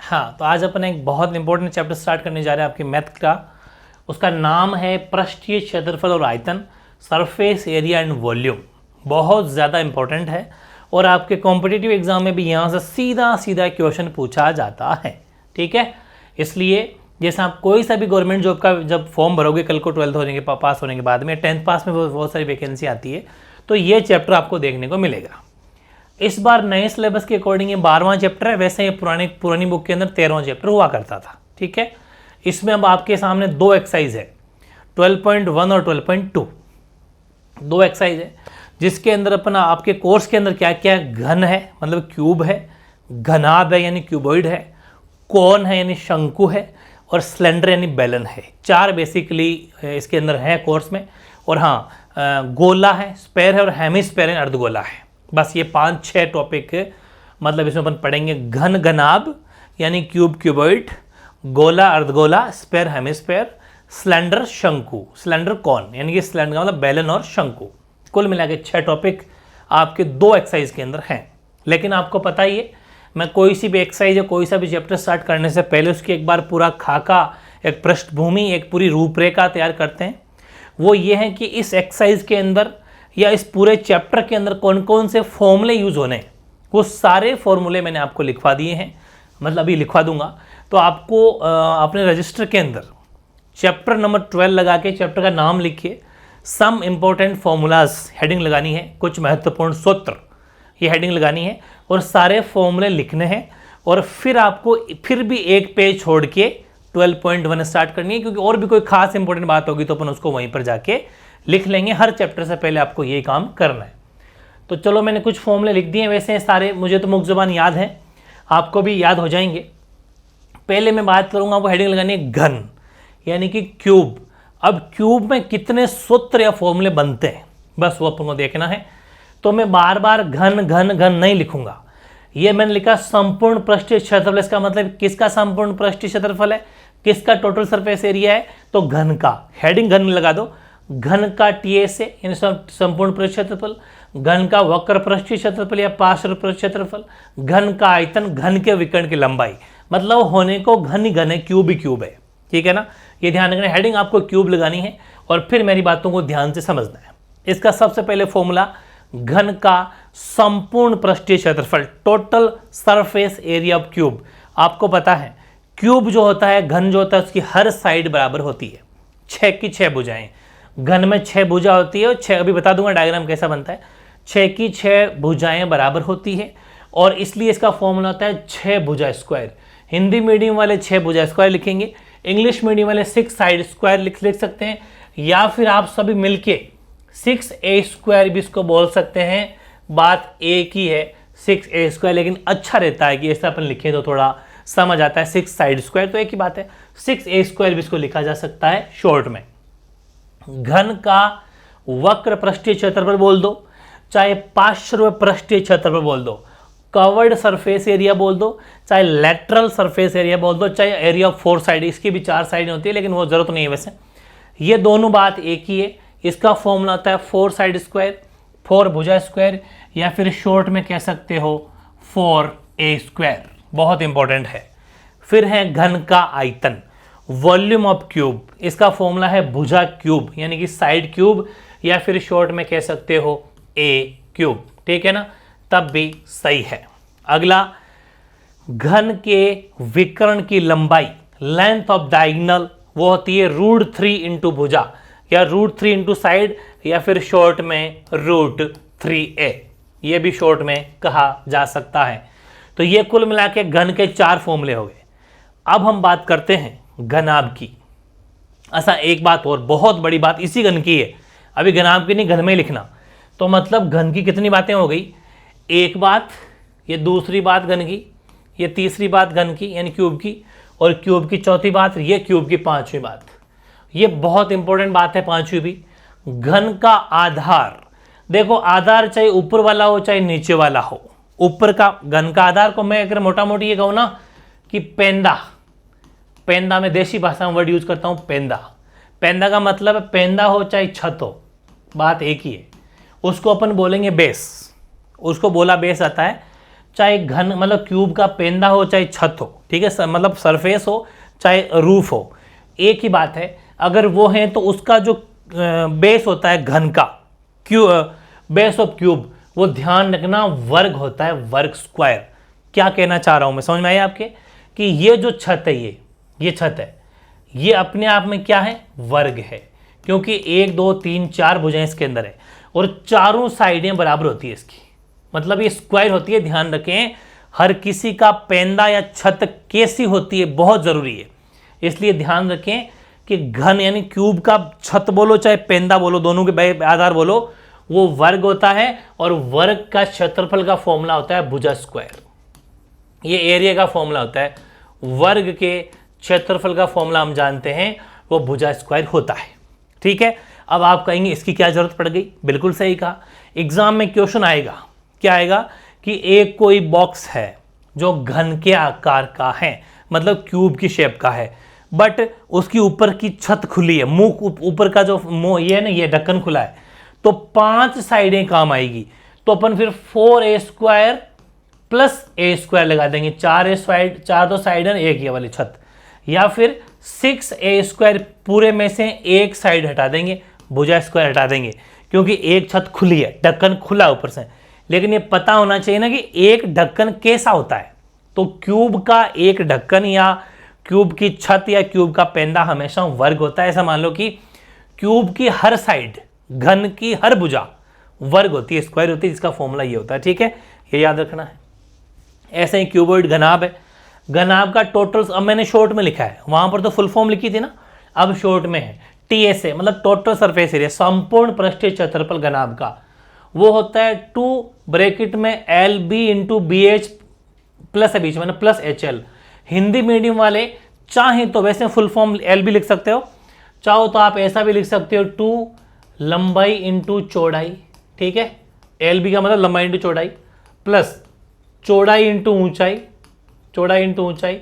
हाँ, तो आज अपन एक बहुत इंपॉर्टेंट चैप्टर स्टार्ट करने जा रहे हैं आपके मैथ का। उसका नाम है पृष्ठीय क्षेत्रफल और आयतन, सरफेस एरिया एंड वॉल्यूम। बहुत ज़्यादा इंपॉर्टेंट है और आपके कॉम्पिटिटिव एग्जाम में भी यहाँ से सीधा सीधा क्वेश्चन पूछा जाता है। ठीक है, इसलिए जैसे आप कोई सा भी गवर्नमेंट जॉब का जब फॉर्म भरोगे कल को 12th होने के पास होने के बाद में, 10th पास में बहुत सारी वैकेंसी आती है, तो ये चैप्टर आपको देखने को मिलेगा। इस बार नए सिलेबस के अकॉर्डिंग ये 12वां चैप्टर है, वैसे ये पुरानी बुक के अंदर 13वां चैप्टर हुआ करता था। ठीक है, इसमें अब आपके सामने दो एक्सरसाइज है, 12.1 और 12.2। दो एक्सरसाइज है जिसके अंदर अपना आपके कोर्स के अंदर क्या क्या है, घन है मतलब क्यूब है, घनाभ है यानी क्यूबॉइड है, कोन है यानी शंकु है, और सिलेंडर यानी बेलन है। चार बेसिकली इसके अंदर है कोर्स में। और हाँ, गोला है, स्पेयर है, और हेमिस्फेयर है, अर्धगोला है। बस ये 5-6 टॉपिक मतलब इसमें अपन पढ़ेंगे। घन घनाभ यानी क्यूब क्यूबॉइड, गोला अर्धगोला, स्पेयर हेमिस्फेयर, सिलेंडर शंकु, सिलेंडर कॉन यानी कि सिलेंडर का मतलब बेलन और शंकु। कुल मिला के 6 टॉपिक आपके दो एक्सरसाइज के अंदर हैं। लेकिन आपको पता ही है, मैं कोई सी भी एक्सरसाइज या कोई सा भी चैप्टर स्टार्ट करने से पहले उसकी एक बार पूरा खाका, एक पृष्ठभूमि, एक पूरी रूपरेखा तैयार करते हैं। वो ये है कि इस एक्सरसाइज के अंदर या इस पूरे चैप्टर के अंदर कौन कौन से फॉर्मूले यूज होने हैं, वो सारे फॉर्मूले मैंने आपको लिखवा दिए हैं, मतलब अभी लिखवा दूंगा। तो आपको अपने रजिस्टर के अंदर चैप्टर नंबर 12 लगा के चैप्टर का नाम लिखिए, सम इंपॉर्टेंट फॉर्मूलाज हेडिंग लगानी है, कुछ महत्वपूर्ण सूत्र ये हेडिंग लगानी है और सारे फॉर्मूले लिखने हैं। और फिर आपको फिर भी एक पेज छोड़ के 12.1 स्टार्ट करनी है, क्योंकि और भी कोई खास इंपॉर्टेंट बात होगी तो अपन उसको वहीं पर जाके लिख लेंगे। हर चैप्टर से पहले आपको यही काम करना है। तो चलो, मैंने कुछ फॉर्मूले लिख दिए। वैसे सारे मुझे तो मुख्य ज़बान याद है, आपको भी याद हो जाएंगे। पहले मैं बात करूंगा, वो हेडिंग लगानी है घन यानी कि क्यूब। अब क्यूब में कितने सूत्र या फॉर्मूले बनते हैं, बस वो अपन को देखना है। तो मैं बार बार घन घन घन नहीं लिखूंगा। ये मैंने लिखा संपूर्ण पृष्ठीय क्षेत्रफल। इसका मतलब किसका संपूर्ण पृष्ठीय क्षेत्रफल है, किसका टोटल सरफेस एरिया है, तो घन का। हेडिंग घन लगा दो। घन का टीएस यानी संपूर्ण पृष्ठीय क्षेत्रफल, घन का वक्र पृष्ठीय क्षेत्रफल या पार्श्व पृष्ठीय क्षेत्रफल, घन का आयतन, घन के विकर्ण की लंबाई। मतलब होने को घन ही घन है, क्यूब ही क्यूब है। ठीक है ना, ये ध्यान रखना। हेडिंग आपको क्यूब लगानी है और फिर मेरी बातों को ध्यान से समझना है। इसका सबसे पहले फॉर्मूला, घन का संपूर्ण पृष्ठीय क्षेत्रफल, total surface area of cube. आपको पता है क्यूब जो होता है, घन जो होता है, उसकी हर साइड बराबर होती है, 6 की 6 भुजाएं। घन में 6 भुजा होती है और 6, अभी बता दूंगा डायग्राम कैसा बनता है। 6 की 6 भुजाएं बराबर होती है और इसलिए इसका फॉर्मूला होता है 6 भुजा स्क्वायर। हिंदी मीडियम वाले 6 भुजा स्क्वायर लिखेंगे, इंग्लिश मीडियम वाले 6 साइड स्क्वायर लिख सकते हैं, या फिर आप सभी मिलके 6a स्क्वायर भी इसको बोल सकते हैं। बात एक ही है, 6a स्क्वायर, लेकिन अच्छा रहता है कि ऐसा अपन लिखें तो थोड़ा समझ आता है। 6 साइड स्क्वायर तो एक ही बात है, 6a स्क्वायर भी इसको लिखा जा सकता है शॉर्ट में। घन का वक्र पृष्ठीय क्षेत्रफल बोल दो, चाहे पार्श्व पृष्ठीय क्षेत्रफल बोल दो, कवर्ड सरफेस एरिया बोल दो, चाहे लेटरल सरफेस एरिया बोल दो, चाहे एरिया ऑफ 4 साइड। इसकी भी 4 साइड होती है लेकिन वो जरूरत नहीं है। वैसे ये दोनों बात एक ही है। इसका फॉर्मूला आता है 4 साइड स्क्वायर, 4 भुजा स्क्वायर, या फिर शॉर्ट में कह सकते हो 4a स्क्वायर। बहुत इंपॉर्टेंट है। फिर है घन का आयतन, वॉल्यूम ऑफ क्यूब। इसका फॉर्मूला है भुजा क्यूब यानी कि साइड क्यूब, या फिर शॉर्ट में कह सकते हो a क्यूब। ठीक है ना, तब भी सही है। अगला, घन के विकर्ण की लंबाई, लेंथ ऑफ डायगोनल, वो होती है √3 इंटू भुजा, या √3 इंटू साइड, या फिर शॉर्ट में √3a। ये भी शॉर्ट में कहा जा सकता है। तो ये कुल मिला के घन के 4 फॉर्मूले हो गए। अब हम बात करते हैं घनाभ की। ऐसा एक बात और बहुत बड़ी बात इसी घन की है, अभी घनाभ की नहीं, घन में लिखना। तो मतलब घन की कितनी बातें हो गई, एक बात, ये दूसरी बात घन की, ये तीसरी बात घन की यानी क्यूब की, और क्यूब की चौथी बात, ये क्यूब की 5वीं बात। ये बहुत इंपॉर्टेंट बात है 5वीं भी। घन का आधार, देखो आधार चाहे ऊपर वाला हो चाहे नीचे वाला हो, ऊपर का घन का आधार को मैं अगर मोटा मोटी ये कहूँ ना कि पेंदा, पेंदा में देशी भाषा में वर्ड यूज करता हूँ पेंदा। पेंदा का मतलब है पेंदा हो चाहे छत हो, बात एक ही है। उसको अपन बोलेंगे बेस, उसको बोला बेस आता है। चाहे घन मतलब क्यूब का पेंदा हो चाहे छत हो, ठीक है, मतलब सरफेस हो चाहे रूफ हो, एक ही बात है। अगर वो है तो उसका जो बेस होता है घन का, बेस ऑफ क्यूब, वो ध्यान रखना वर्ग होता है, वर्ग स्क्वायर। क्या कहना चाह रहा हूं मैं, समझ में आया आपके, कि ये जो छत है, ये छत है, ये अपने आप में क्या है, वर्ग है, क्योंकि 1 2 3 4 भुजाएं इसके अंदर है और चारों साइडें बराबर होती है इसकी, मतलब ये स्क्वायर होती है। ध्यान रखें, हर किसी का पेंदा या छत कैसी होती है बहुत जरूरी है, इसलिए ध्यान रखें कि घन यानी क्यूब का छत बोलो चाहे पेंदा बोलो, दोनों के आधार बोलो, वो वर्ग होता है और वर्ग का क्षेत्रफल का फॉर्मूला होता है भुजा स्क्वायर। ये एरिया का फॉर्मूला होता है, वर्ग के क्षेत्रफल का फॉर्मूला हम जानते हैं, वो भुजा स्क्वायर होता है। ठीक है, अब आप कहेंगे इसकी क्या जरूरत पड़ गई, बिल्कुल सही कहा। एग्जाम में क्वेश्चन आएगा, क्या आएगा कि एक कोई बॉक्स है जो घन के आकार का है, मतलब क्यूब की शेप का है, बट उसकी ऊपर की छत खुली है, मुंह ऊपर का जो मुंह ये है ना, ये ढक्कन खुला है, तो 5 साइडें काम आएगी। तो अपन फिर 4a² प्लस a² लगा देंगे, 4 तो साइड है, एक ये वाली छत, या फिर 6a² पूरे में से एक साइड हटा देंगे, भुजा स्क्वायर हटा देंगे, क्योंकि एक छत खुली है, ढक्कन खुला ऊपर से। लेकिन ये पता होना चाहिए ना कि एक ढक्कन कैसा होता है, तो क्यूब का एक ढक्कन या क्यूब की छत या क्यूब का पेंदा हमेशा वर्ग होता है। ऐसा मान लो कि क्यूब की हर साइड, घन की हर भुजा वर्ग होती है, स्क्वायर होती है, जिसका फॉर्मूला ये होता है। ठीक है, ये याद रखना है। ऐसे ही क्यूबॉइड घनाभ है, घनाभ का टोटल, अब मैंने शॉर्ट में लिखा है, वहां पर तो फुल फॉर्म लिखी थी ना, अब शॉर्ट में है TSA, मतलब टोटल सरफेस एरिया, संपूर्ण पृष्ठीय क्षेत्रफल घनाभ का, वो होता है 2 ब्रैकेट में LB इंटू BH प्लस है बीच में ना, प्लस HL। हिंदी मीडियम वाले चाहें तो वैसे फुल फॉर्म LB लिख सकते हो, चाहो तो आप ऐसा भी लिख सकते हो 2 लंबाई इंटू चौड़ाई। ठीक है, LB का मतलब लंबाई इंटू चौड़ाई, प्लस चौड़ाई इंटू ऊंचाई, चौड़ाई इंटू ऊंचाई,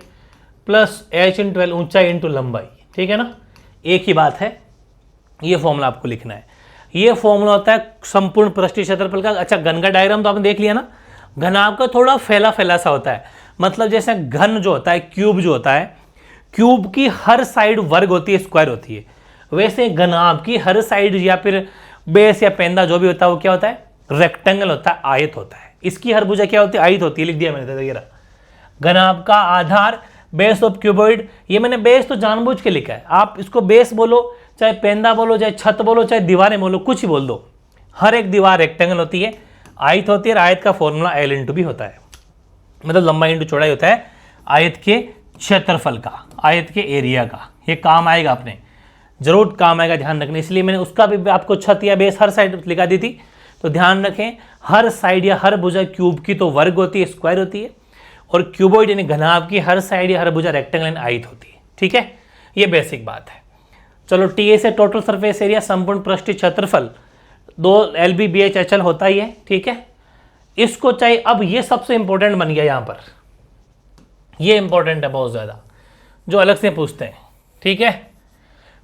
प्लस H इंटू L, ऊंचाई इंटू लंबाई। ठीक है ना, एक ही बात है, ये फॉर्मूला आपको लिखना है। ये फॉर्मूला होता है संपूर्ण पृष्ठीय क्षेत्रफल का। अच्छा, घन का डायग्राम तो आपने देख लिया ना, घनाभ का थोड़ा फैला फैला सा होता है, मतलब जैसे घन जो होता है, क्यूब जो होता है, क्यूब की हर साइड वर्ग होती है, स्क्वायर होती है, वैसे घनाभ की हर साइड या फिर बेस या पेंदा जो भी होता है वो क्या होता है, रेक्टेंगल होता है, आयत होता है। इसकी हर भुजा क्या होती है, आयत होती है, लिख दिया मैंने। घनाभ का आधार बेस ऑफ क्यूबॉइड, ये मैंने बेस तो जानबूझ के लिखा है, आप इसको बेस बोलो चाहे पेंदा बोलो चाहे छत बोलो चाहे दीवारें बोलो, कुछ ही बोल दो, हर एक दीवार रेक्टेंगल होती है, आयत होती है, और आयत का फॉर्मूला L इंटू भी होता है, मतलब लंबाई इंटू चौड़ाई होता है आयत के क्षेत्रफल का, आयत के एरिया का। ये काम आएगा, अपने जरूर काम आएगा, ध्यान रखना। इसलिए मैंने उसका भी आपको छत या बेस हर साइड लिखा दी थी, तो ध्यान रखें, हर साइड या हर भुजा क्यूब की तो वर्ग होती है, स्क्वायर होती है, और क्यूबॉइड यानी घनाभ की हर साइड या हर भुजा रेक्टेंगल आयत होती है। ठीक है, ये बेसिक बात है। चलो, TSA टोटल सरफेस एरिया, संपूर्ण पृष्ठीय क्षेत्रफल, 2 LB BH HL होता ही है। ठीक है, इसको चाहिए, अब ये सबसे इंपॉर्टेंट बन गया यहाँ पर, ये इंपॉर्टेंट है बहुत ज्यादा, जो अलग से पूछते हैं। ठीक है,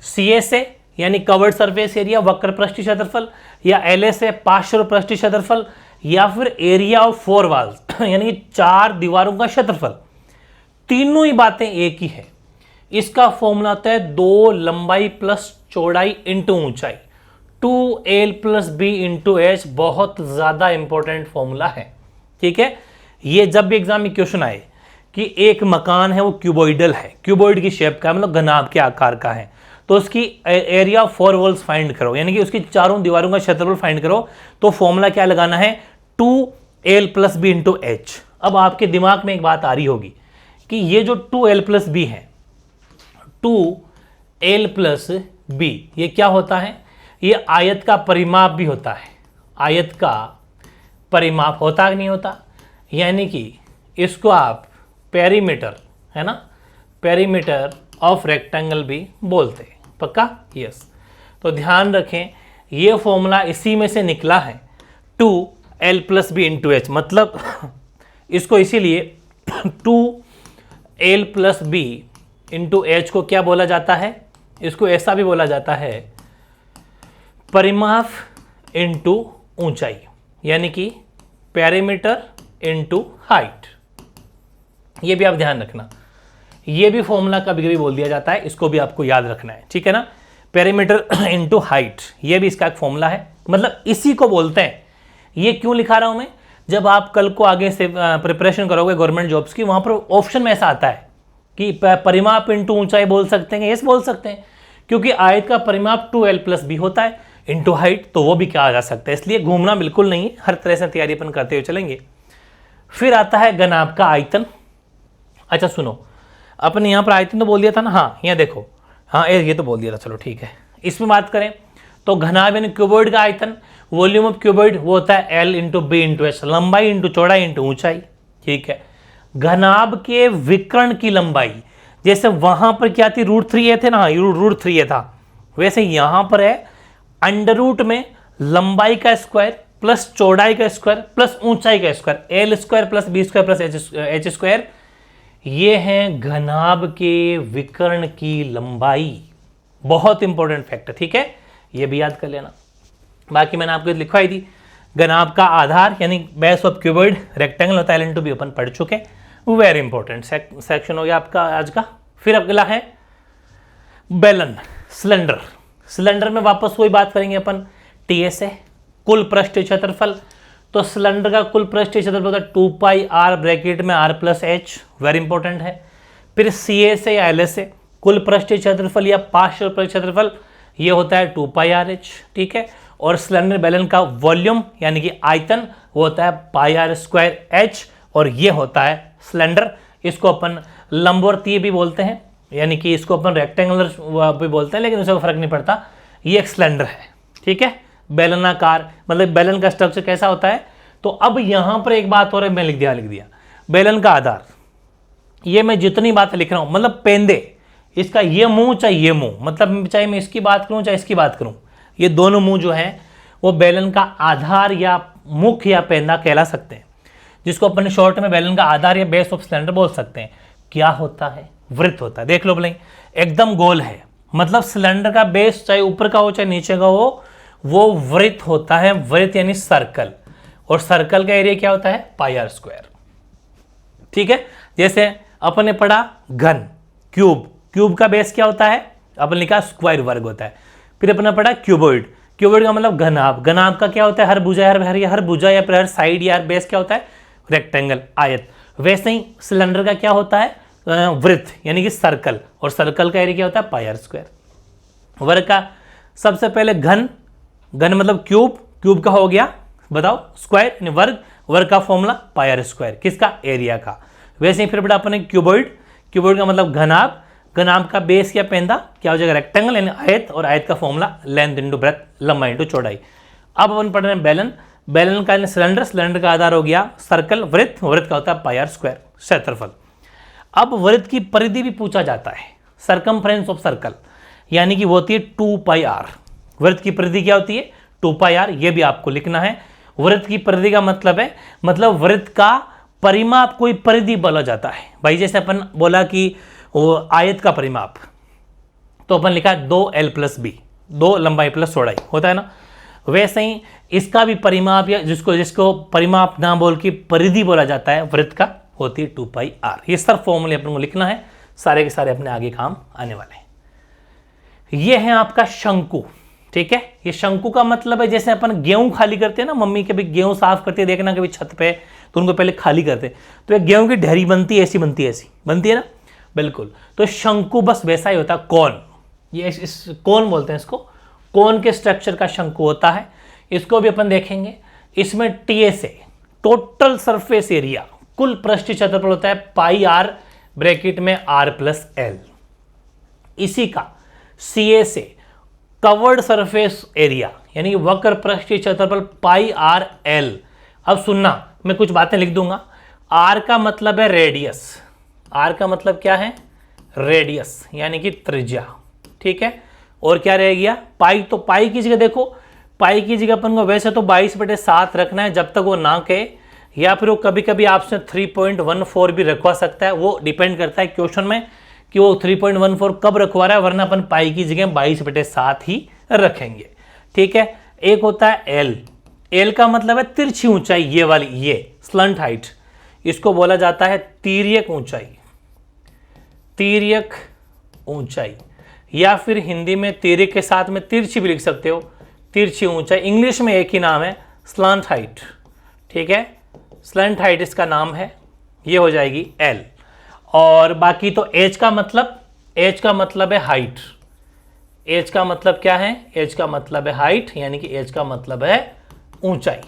CSA यानी कवर्ड सरफेस एरिया, वक्र पृष्ठीय क्षेत्रफल, या LSA पार्श्व पृष्ठीय क्षेत्रफल, या फिर एरिया ऑफ 4 वॉल्स यानी 4 दीवारों का क्षेत्रफल, तीनों ही बातें एक ही है। इसका फॉर्मूला होता है 2 लंबाई प्लस चौड़ाई इंटू ऊंचाई, 2L plus B into H, बहुत ज्यादा इंपॉर्टेंट फॉर्मूला है। ठीक है, ये जब भी एग्जाम में क्वेश्चन आए कि एक मकान है वो क्यूबॉइडल है, क्यूबॉइड की शेप का, मतलब घनाभ के आकार का है, तो उसकी एरिया ऑफ 4 वॉल्स फाइंड करो, यानी कि उसकी चारों दीवारों का क्षेत्रफल फाइंड करो, तो फॉर्मूला क्या लगाना है, 2L plus B into H। अब आपके दिमाग में एक बात आ रही होगी कि ये जो 2L प्लस B है, 2L प्लस B, ये क्या होता है, ये आयत का परिमाप भी होता है, आयत का परिमाप होता कि नहीं होता, यानी कि इसको आप पेरीमीटर, है ना, पेरीमीटर ऑफ रेक्टेंगल भी बोलते हैं। पक्का, यस। तो ध्यान रखें, ये फॉर्मूला इसी में से निकला है, 2L plus B into H, मतलब इसको इसीलिए 2L plus B into H को क्या बोला जाता है, इसको ऐसा भी बोला जाता है परिमाप इंटू ऊंचाई, यानी कि पेरीमीटर इंटू हाइट। ये भी आप ध्यान रखना, ये भी फॉर्मूला कभी कभी बोल दिया जाता है, इसको भी आपको याद रखना है, ठीक है ना। पेरीमीटर इंटू हाइट, ये भी इसका एक फॉर्मूला है, मतलब इसी को बोलते हैं। ये क्यों लिखा रहा हूं मैं, जब आप कल को आगे से प्रिपरेशन करोगे गवर्नमेंट जॉब्स की, वहां पर ऑप्शन में ऐसा आता है कि परिमाप इंटू ऊंचाई बोल सकते हैं, यस बोल सकते हैं, क्योंकि आयत का परिमाप 2l+b होता है इंटू हाइट, तो वो भी कहा जा सकता है। इसलिए घूमना बिल्कुल नहीं है, हर तरह से तैयारी अपन करते हुए चलेंगे। फिर आता है घनाभ का आयतन। अच्छा सुनो, अपने यहाँ पर आयतन तो बोल दिया था ना, हाँ यहाँ देखो, हाँ ये तो बोल दिया था, चलो ठीक है। इसमें बात करें तो घनाभ यानी क्यूबॉइड का आयतन, वॉल्यूम ऑफ क्यूबॉइड वो होता है L into B into H, लंबाई इंटू चौड़ाई इंटू ऊंचाई, ठीक है। घनाभ के विकर्ण की लंबाई, जैसे वहां पर क्या थी, √3a थे ना, √3a था, वैसे यहां पर है अंडर रूट में लंबाई का स्क्वायर प्लस चौड़ाई का स्क्वायर प्लस ऊंचाई का square, L² plus B² plus H²। ये है घनाभ के विकर्ण की लंबाई, बहुत इंपॉर्टेंट फैक्ट है, ठीक है, ये भी याद कर लेना। बाकी मैंने आपको लिखवाई दी। घनाभ का आधार यानी बेस ऑफ क्यूबॉइड रेक्टेंगल होता है, L इंटू बी अपन पढ़ चुके, वेरी इंपॉर्टेंट सेक्शन हो गया आपका आज का। फिर अगला है बेलन, सिलेंडर। सिलेंडर में वापस वही बात करेंगे अपन, टीएस है कुल पृष्ठीय क्षेत्रफल, तो सिलेंडर का कुल पृष्ठीय क्षेत्रफल होता है 2πr ब्रैकेट में r+h, वेरी इंपॉर्टेंट है। फिर CS है या LS है, कुल पृष्ठीय क्षेत्रफल या पार्शियल पृष्ठीय क्षेत्रफल, ये होता है 2πrh, ठीक है। और सिलेंडर बेलन का वॉल्यूम यानी कि आयतन वो होता है πr²h, और ये होता है सिलेंडर। इसको अपन लंबवर्तीय भी बोलते हैं, यानी कि इसको अपन रेक्टेंगुलर भी बोलते हैं, लेकिन उससे फर्क नहीं पड़ता, ये एक सिलेंडर है, ठीक है। बेलनाकार मतलब बेलन का स्ट्रक्चर कैसा होता है। तो अब यहां पर एक बात और है, मैं लिख दिया बेलन का आधार। ये मैं जितनी बातें लिख रहा हूं, मतलब पेंदे, इसका ये मुंह चाहे ये मुंह, मतलब चाहे मैं इसकी बात करूं चाहे इसकी बात करूं, ये दोनों मुंह जो है वो बेलन का आधार या मुख या पेंदा कहला सकते हैं, जिसको अपन शॉर्ट में बेलन का आधार या बेस ऑफ सिलेंडर बोल सकते हैं। क्या होता है, वृत्त होता है, देख लो भले एकदम गोल है, मतलब सिलेंडर का बेस चाहे ऊपर का हो चाहे नीचे का हो, वो वृत्त होता है, वृत्त यानी सर्कल, और सर्कल का एरिया क्या होता है πr², ठीक है। जैसे अपन ने पढ़ा घन, क्यूब, क्यूब का बेस क्या होता है, अपन लिखा स्क्वायर वर्ग होता है। फिर अपन ने पढ़ा क्यूबॉइड, क्यूबॉइड का मतलब घनाभ, घनाभ का क्या होता है हर भुजा, हर भुजा या फिर हर साइड या बेस क्या होता है रेक्टेंगल, आयत। वैसे ही सिलेंडर का क्या होता है वृत्त यानी कि सर्कल, और सर्कल का एरिया क्या होता है πr²। वर्ग का सबसे पहले घन, घन मतलब क्यूब, क्यूब का हो गया बताओ स्क्वायर यानी वर्ग, वर्ग का फॉर्मूला πr², किसका एरिया का। वैसे ही फिर बड़ा अपने क्यूबॉइड, क्यूबॉइड का मतलब घनाभ, घनाभ का बेस या पेंदा क्या हो जाएगा रेक्टेंगल यानी आयत, और आयत का फॉर्मूला लेंथ इंटू ब्रेथ, लंबाई इंटू चौड़ाई। अब अपन पढ़ रहे हैं बेलन, बेलन का सिलेंडर, सिलेंडर का आधार हो गया सर्कल, वृत्त, वृत्त का होता है πr² क्षेत्रफल। अब वृत्त की परिधि भी पूछा जाता है, सरकमफ्रेंस ऑफ सर्कल, यानी कि वो होती है 2πr। वृत्त की परिधि क्या होती है 2πr, ये भी आपको लिखना है। वृत्त की परिधि का मतलब है, मतलब वृत्त का परिमाप कोई परिधि बोला जाता है भाई। जैसे अपन बोला कि वो आयत का परिमाप, तो अपन लिखा 2l+b, 2 लंबाई प्लस चौड़ाई होता है ना। वैसे ही इसका भी परिमाप या जिसको परिमाप ना बोल के परिधि बोला जाता है वृत्त का, होती है 2πr। ये सब फॉर्मूले अपन को लिखना है, सारे के सारे अपने आगे काम आने वाले हैं। ये है आपका शंकु, ठीक है। ये शंकु का मतलब है जैसे अपन गेहूं खाली करते हैं ना, मम्मी कभी गेहूं साफ करते हैं, देखना कभी छत पे तो उनको पहले खाली करते हैं, तो एक गेहूं की ढेरी बनती है, ऐसी बनती है ना, बिल्कुल। तो शंकु बस वैसा ही होता है, कौन, ये इस कौन बोलते हैं इसको, कौन के स्ट्रक्चर का शंकु होता है। इसको भी अपन देखेंगे। इसमें टीएस है टोटल सरफेस एरिया, कुल पृष्ठीय क्षेत्रफल होता है πr ब्रैकेट में r+l। इसी का CA से कवर्ड सरफेस एरिया यानी कि वक्र पृष्ठीय क्षेत्रफल πrl। अब सुनना, मैं कुछ बातें लिख दूंगा। r का मतलब है रेडियस, r का मतलब क्या है रेडियस यानी कि त्रिज्या, ठीक है। और क्या रह गया पाई, तो पाई की जगह देखो, पाई की जगह अपन को वैसे तो 22/7 रखना है जब तक वो ना कहे, या फिर वो कभी कभी आपसे 3.14 भी रखवा सकता है, वो डिपेंड करता है क्वेश्चन में कि वो 3.14 कब रखवा रहा है, वरना अपन पाई की जगह 22/7 ही रखेंगे, ठीक है। एक होता है एल, एल का मतलब है तिरछी ऊंचाई, ये वाली, ये स्लंट हाइट, इसको बोला जाता है तिर्यक ऊंचाई, तिर्यक ऊंचाई, या फिर हिंदी में तिर्यक के साथ में तिरछी भी लिख सकते हो, तिरछी ऊंचाई। इंग्लिश में एक ही नाम है, स्लंट हाइट, ठीक है, स्लंट हाइट इसका नाम है, ये हो जाएगी एल। और बाकी तो एच का मतलब, एच का मतलब है हाइट, एच का मतलब क्या है, एच का मतलब है हाइट, यानी कि एच का मतलब है ऊंचाई,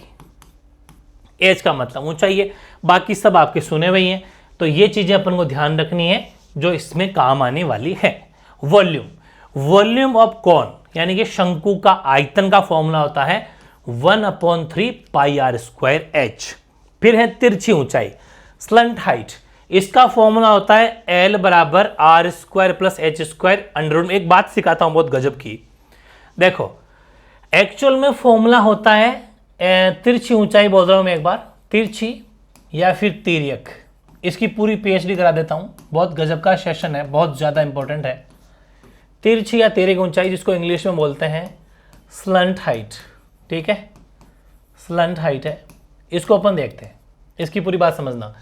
एच का मतलब ऊंचाई है। बाकी सब आपके सुने हुए हैं, तो ये चीजें अपन को ध्यान रखनी है जो इसमें काम आने वाली है। वॉल्यूम, वॉल्यूम ऑफ कॉन यानी कि शंकु का आयतन का फॉर्मूला होता है 1/3 पाई आर स्क्वायर एच। फिर है तिरछी ऊंचाई, स्लंट हाइट, इसका फॉर्मूला होता है एल बराबर R square plus H square under root. एक बात सिखाता हूं बहुत गजब की, देखो एक्चुअल में फॉर्मूला होता है तिरछी ऊंचाई, बोल रहा हूं मैं एक बार, तिरछी या फिर तिर्यक, इसकी पूरी पीएचडी करा देता हूं, बहुत गजब का सेशन है, बहुत ज्यादा इंपॉर्टेंट है। तिरछी या तिर्यक ऊंचाई जिसको इंग्लिश में बोलते हैं स्लंट हाइट, ठीक है, स्लंट हाइट है, इसको अपन देखते हैं, इसकी पूरी बात समझना।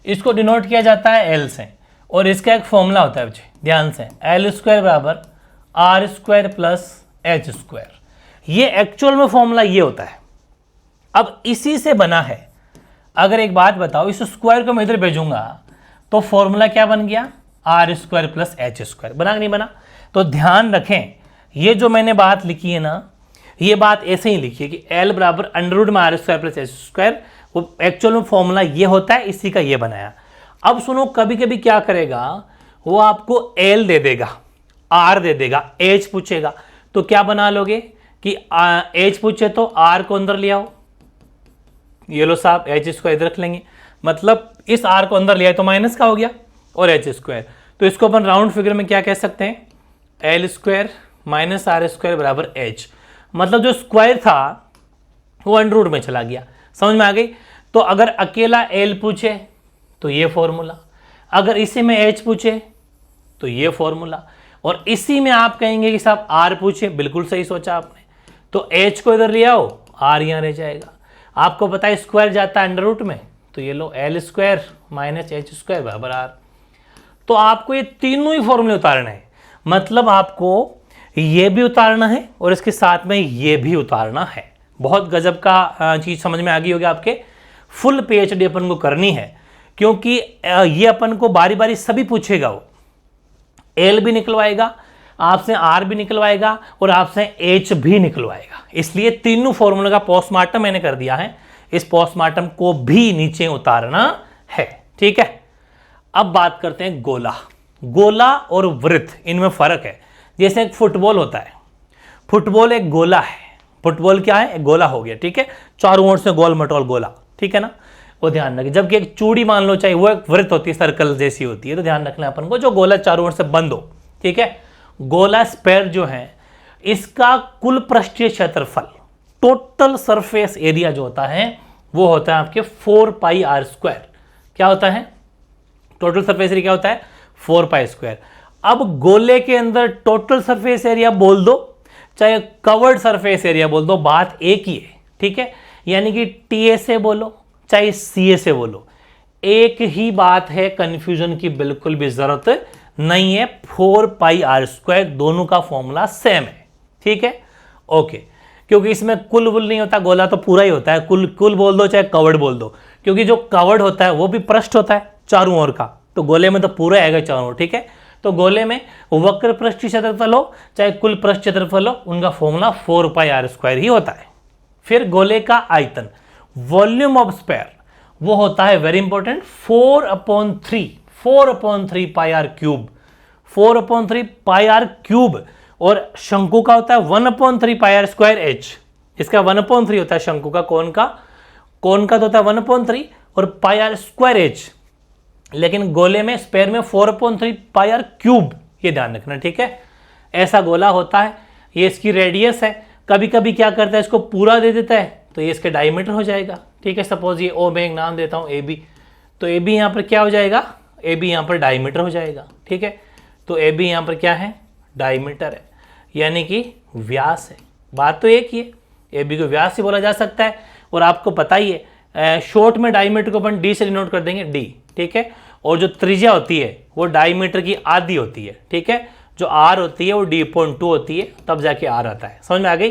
इसको डिनोट किया जाता है एल से, और इसका एक फॉर्मूला होता है बच्चे, ध्यान से, एल स्क्वायर बराबर R square plus H square. ये एक्चुअल में फॉर्मूला ये होता है। अब इसी से बना है, अगर एक बात बताओ, इस स्क्वायर को मैं इधर भेजूंगा तो फॉर्मूला क्या बन गया, R square plus H square, बना कि नहीं बना। तो ध्यान रखें, ये जो मैंने बात लिखी है ना, ये बात ऐसे ही लिखी है कि एल बराबर अंडर रूट में R square plus H square, वो एक्चुअल में फॉर्मूला ये होता है, इसी का ये बनाया। अब सुनो, कभी कभी क्या करेगा, वो आपको एल दे देगा, आर दे देगा, एच पूछेगा, तो क्या बना लोगे कि एच पूछे तो आर को अंदर ले आओ, ये लो साहब, एच स्क्वायर इधर रख लेंगे, मतलब इस आर को अंदर ले आए तो माइनस का हो गया, और एच स्क्वायर, तो इसको अपन राउंड फिगर में क्या कह सकते हैं, L square minus R square बराबर एच, मतलब जो स्क्वायर था वो अंडर रूट में चला गया। समझ में आ गई। तो अगर अकेला एल पूछे तो ये फॉर्मूला, अगर इसी में एच पूछे तो ये फॉर्मूला, और इसी में आप कहेंगे कि साहब आर पूछे, बिल्कुल सही सोचा आपने, तो एच को इधर ले आओ, आर यहां रह जाएगा। आपको पता है स्क्वायर जाता है अंडर रूट में, तो ये लो L square minus H square बराबर आर। तो आपको ये तीनों ही फॉर्मूले उतारना है, मतलब आपको ये भी उतारना है और इसके साथ में ये भी उतारना है। बहुत गजब का चीज समझ में आ गई होगी आपके। फुल पीएचडी अपन को करनी है, क्योंकि ये अपन को बारी बारी सभी पूछेगा, वो एल भी निकलवाएगा आपसे, आर भी निकलवाएगा और आपसे एच भी निकलवाएगा। इसलिए तीनों फॉर्मूले का पोस्टमार्टम मैंने कर दिया है, इस पोस्टमार्टम को भी नीचे उतारना है, ठीक है। अब बात करते हैं गोला। गोला और वृत्त, इनमें फर्क है। जैसे एक फुटबॉल होता है, फुटबॉल एक गोला है, फुटबॉल क्या है, एक गोला हो गया, ठीक है, चारों ओर से गोल मटोल गोला, ठीक है ना, वो ध्यान रखें। जबकि एक चूड़ी मान लो, चाहे वो एक वृत्त होती है, सर्कल जैसी होती है, तो ध्यान रखना अपन को, जो गोला चारों ओर से बंद हो, ठीक है। गोला स्फेयर जो है, इसका कुल पृष्ठीय क्षेत्रफल, टोटल सरफेस एरिया जो होता है, वो होता है आपके 4 पाई आर स्क्वायर। क्या होता है टोटल सरफेस एरिया, क्या होता है 4 पाई स्क्वायर। अब गोले के अंदर टोटल सरफेस एरिया बोल दो, चाहे कवर्ड सरफेस एरिया बोल दो, बात एक ही है, ठीक है। यानी कि टीए से बोलो चाहे सीए से बोलो, एक ही बात है, कंफ्यूजन की बिल्कुल भी जरूरत नहीं है। 4 पाई आर स्क्वायर, दोनों का फॉर्मूला सेम है, ठीक है, ओके। क्योंकि इसमें कुल वुल नहीं होता, गोला तो पूरा ही होता है, कुल कुल बोल दो चाहे कवर्ड बोल दो, क्योंकि जो कवर्ड होता है वो भी पृष्ठ होता है चारों ओर का, तो गोले में तो पूरा आएगा चारों ओर, ठीक है। तो गोले में वक्र पृष्ठीय क्षेत्रफल हो चाहे कुल पृष्ठ क्षेत्रफल हो, उनका फॉर्मूला 4 पाई आर स्क्वायर ही होता है। फिर गोले का आयतन, वॉल्यूम ऑफ स्फीयर, वो होता है very important 4/3 pi R cube, 4/3 pi R cube. और शंकु का होता है 1/3 पाई आर स्क्वायर एच, इसका 1/3 होता है शंकु का, कोन का तो होता है 1/3 और पाई आर स्क्वायर एच, लेकिन गोले में स्फीयर में 4/3 पाई आर क्यूब, ये ध्यान रखना, ठीक है। ऐसा गोला होता है, ये इसकी रेडियस है। कभी कभी क्या करता है, इसको पूरा दे देता है, तो ये इसके डायमीटर हो जाएगा, ठीक है। सपोज ये ओ, मैं एक नाम देता हूं ए बी, तो ए बी यहां पर क्या हो जाएगा, ए बी यहां पर डायमीटर हो जाएगा, ठीक है। तो ए बी यहां पर क्या है, डायमीटर है, यानी कि व्यास है। बात तो एक ही है, ए बी को व्यास ही बोला जा सकता है, और आपको पता ही है शॉर्ट में डायमीटर को अपन डी से डिनोट कर देंगे, डी, ठीक है। और जो त्रिज्या होती है वो डायमीटर की आधी होती है, ठीक है। जो आर होती है वो d/2 होती है, तब जाके आर आता है। समझ में आ गई?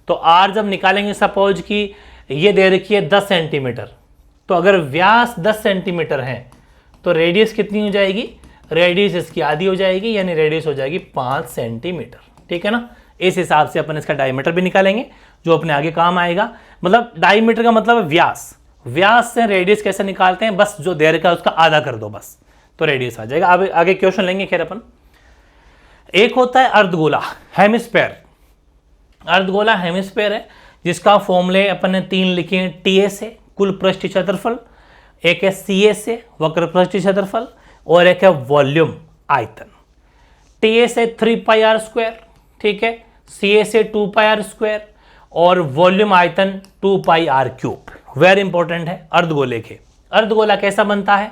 तो आर जब निकालेंगे, सपोज कि ये दे रखी है 10 सेंटीमीटर, तो अगर व्यास 10 सेंटीमीटर है तो रेडियस कितनी हो जाएगी? रेडियस इसकी आधी हो जाएगी, यानी रेडियस हो जाएगी 5 सेंटीमीटर, ठीक है ना। इस हिसाब से अपन इसका डायमीटर भी निकालेंगे जो अपने आगे काम आएगा। मतलब डायमीटर का मतलब व्यास, व्यास से रेडियस कैसे निकालते हैं? बस जो दे रखा है उसका आधा कर दो बस, तो रेडियस आ जाएगा। अब आगे क्वेश्चन लेंगे। खैर अपन एक होता है अर्धगोला, हेमिस्फेयर। अर्धगोला हेमिस्फेयर है जिसका फॉर्मूले अपन ने 3 लिखे हैं। टीएस है कुल पृष्ठीय क्षेत्रफल, एक है सीएस है वक्र पृष्ठीय क्षेत्रफल, और एक है वॉल्यूम आयतन। टीएस है 3πr², ठीक है। सीएस है 2πr², और वॉल्यूम आयतन 2πr³। वेरी इंपॉर्टेंट है अर्धगोले के। अर्धगोला कैसा बनता है?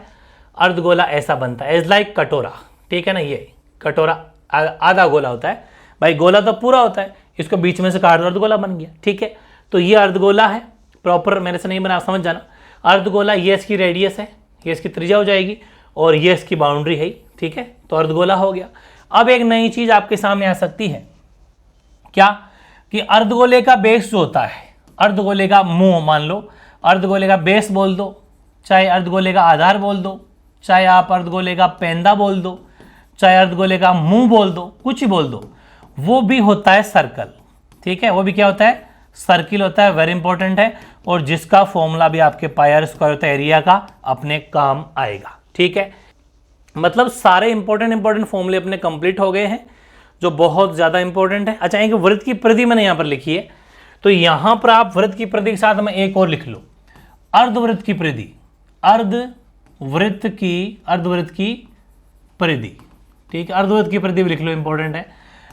अर्धगोला ऐसा बनता है, एज लाइक कटोरा, ठीक है ना। ये कटोरा आधा गोला होता है भाई, गोला तो पूरा होता है, इसको बीच में से काट दो अर्धगोला बन गया, ठीक है। तो ये अर्धगोला है, प्रॉपर मेरे से नहीं बना, समझ जाना। अर्धगोला ये इसकी रेडियस है, ये इसकी त्रिज्या हो जाएगी, और ये इसकी बाउंड्री है, ठीक है। तो अर्धगोला हो गया। अब एक नई चीज आपके सामने आ सकती है, क्या कि अर्धगोले का बेस जो होता है, अर्धगोले का मुंह मान लो, अर्धगोले का बेस बोल दो, चाहे अर्धगोले का आधार बोल दो, चाहे आप अर्धगोले का पेंदा बोल दो, चाहे अर्धगोले का मुंह बोल दो, कुछ ही बोल दो, वो भी होता है सर्कल, ठीक है। वो भी क्या होता है? सर्किल होता है। वेरी इंपॉर्टेंट है, और जिसका फॉर्मूला भी आपके πr² होता है एरिया का, अपने काम आएगा, ठीक है। मतलब सारे इंपॉर्टेंट फॉर्मूले अपने कंप्लीट हो गए हैं, जो बहुत ज्यादा इंपॉर्टेंट है। अच्छा, एक वृत्त की परिधि मैंने यहां पर लिखी है, तो यहां पर आप वृत्त की परिधि के साथ में एक और लिख लो, अर्धवृत्त की परिधि, अर्धवृत्त की परिधि, ठीक है। अर्धवृत्त की परिधि भी लिख लो, इंपॉर्टेंट है।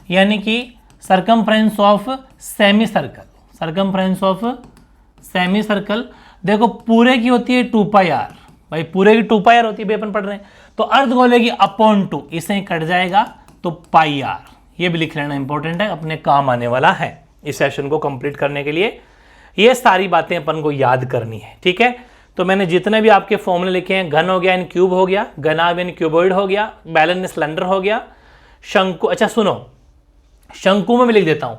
यानी कि circumference of semi circle, circumference of semi circle, देखो पूरे की होती है 2πr, भाई पूरे की 2πr होती है, अपन पढ़ रहे हैं। तो अर्धगोले की /2, इसे कट जाएगा तो πr, ये भी लिख लेना, इंपॉर्टेंट है, अपने काम आने वाला है इस सेशन को कंप्लीट करने के लिए। ये सारी बातें अपन को याद करनी है, ठीक है। तो मैंने जितने भी आपके फॉर्मूले लिखे हैं, घन हो गया इन क्यूब हो गया, घनाभ इन क्यूबॉइड हो गया, बेलन सिलेंडर हो गया, शंकु, अच्छा सुनो, शंकु में भी लिख देता हूं।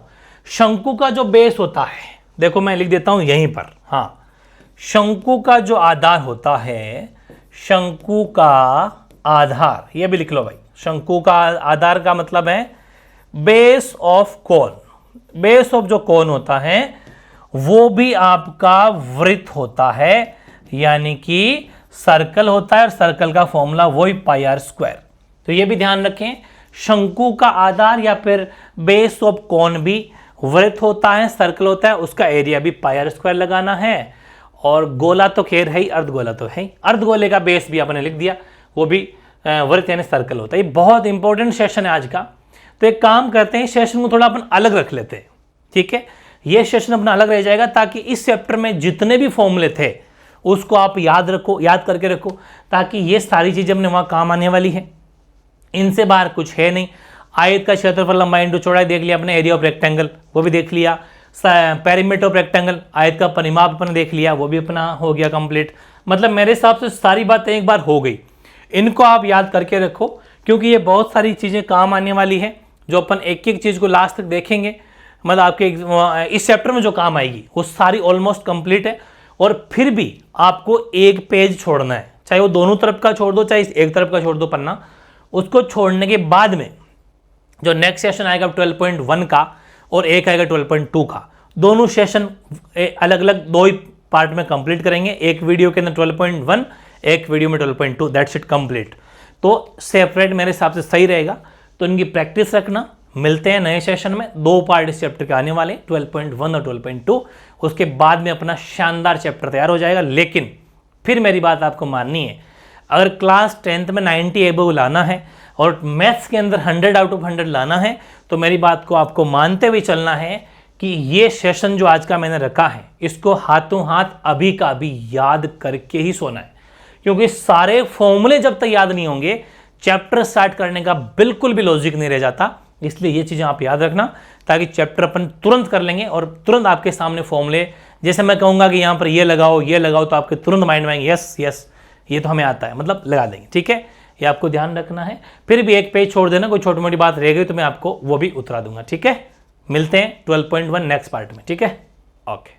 शंकु का जो बेस होता है, देखो मैं लिख देता हूं यहीं पर, हाँ, शंकु का जो आधार होता है, शंकु का आधार, ये भी लिख लो भाई। शंकु का आधार का मतलब है base of cone, base of जो कोन होता है वो भी आपका वृत्त होता है, यानी कि सर्कल होता है, और सर्कल का फॉर्मूला वही πr²। तो ये भी ध्यान रखें, शंकु का आधार या फिर बेस ऑफ कोन भी वृत्त होता है, सर्कल होता है, उसका एरिया भी πr² लगाना है। और गोला तो खैर है ही, अर्धगोला तो है ही, अर्धगोले का बेस भी आपने लिख दिया, वो भी वृत्त यानी सर्कल होता है। ये बहुत इंपॉर्टेंट सेशन है आज का। तो एक काम करते हैं, सेशन को थोड़ा अपन अलग रख लेते हैं, ठीक है। ये सेशन अपना अलग रह जाएगा, ताकि इस चैप्टर में जितने भी फॉर्मूले थे उसको आप याद रखो, याद करके रखो, ताकि ये सारी चीजें अपने वहां काम आने वाली है। इनसे बाहर कुछ है नहीं। आयत का क्षेत्रफल, लंबाई इंटू चौड़ाई देख लिया अपने, एरिया ऑफ रेक्टेंगल वो भी देख लिया, पेरीमीटर ऑफ रेक्टेंगल, आयत का परिमाप अपने देख लिया, वो भी अपना हो गया कंप्लीट। मतलब मेरे हिसाब से सारी बातें एक बार हो गई। इनको आप याद करके रखो, क्योंकि ये बहुत सारी चीजें काम आने वाली है, जो अपन एक एक चीज को लास्ट तक देखेंगे। मतलब आपके इस चैप्टर में जो काम आएगी वो सारी ऑलमोस्ट कंप्लीट है। और फिर भी आपको एक पेज छोड़ना है, चाहे वो दोनों तरफ का छोड़ दो, चाहे एक तरफ का छोड़ दो पन्ना। उसको छोड़ने के बाद में जो नेक्स्ट सेशन आएगा 12.1 का, और एक आएगा 12.2 का, दोनों सेशन अलग अलग दो ही पार्ट में कंप्लीट करेंगे। एक वीडियो के अंदर 12.1, एक वीडियो में 12.2, दैट्स इट कंप्लीट। तो सेपरेट मेरे हिसाब से सही रहेगा। तो इनकी प्रैक्टिस रखना। मिलते हैं नए सेशन में, 2 पार्ट इस चैप्टर के आने वाले, 12.1 और 12.2। उसके बाद में अपना शानदार चैप्टर तैयार हो जाएगा। लेकिन फिर मेरी बात आपको माननी है, अगर क्लास 10th में 90 एबव लाना है और मैथ्स के अंदर 100 आउट ऑफ 100 लाना है, तो मेरी बात को आपको मानते हुए चलना है कि ये सेशन जो आज का मैंने रखा है, इसको हाथों हाथ अभी का अभी याद करके ही सोना है। क्योंकि सारे फॉर्मूले जब तक याद नहीं होंगे, चैप्टर स्टार्ट करने का बिल्कुल भी लॉजिक नहीं रह जाता। इसलिए ये चीज़ें आप याद रखना, ताकि चैप्टर अपन तुरंत कर लेंगे और तुरंत आपके सामने फॉर्मूले, जैसे मैं कहूँगा कि यहाँ पर ये लगाओ तो आपके तुरंत माइंड में आएंगे, यस यस ये तो हमें आता है, मतलब लगा देंगे। ठीक है, ये आपको ध्यान रखना है। फिर भी एक पेज छोड़ देना, कोई छोटी मोटी बात रह गई तो मैं आपको वो भी उतरा दूंगा। ठीक है, मिलते हैं 12.1 नेक्स्ट पार्ट में। ठीक है, ओके।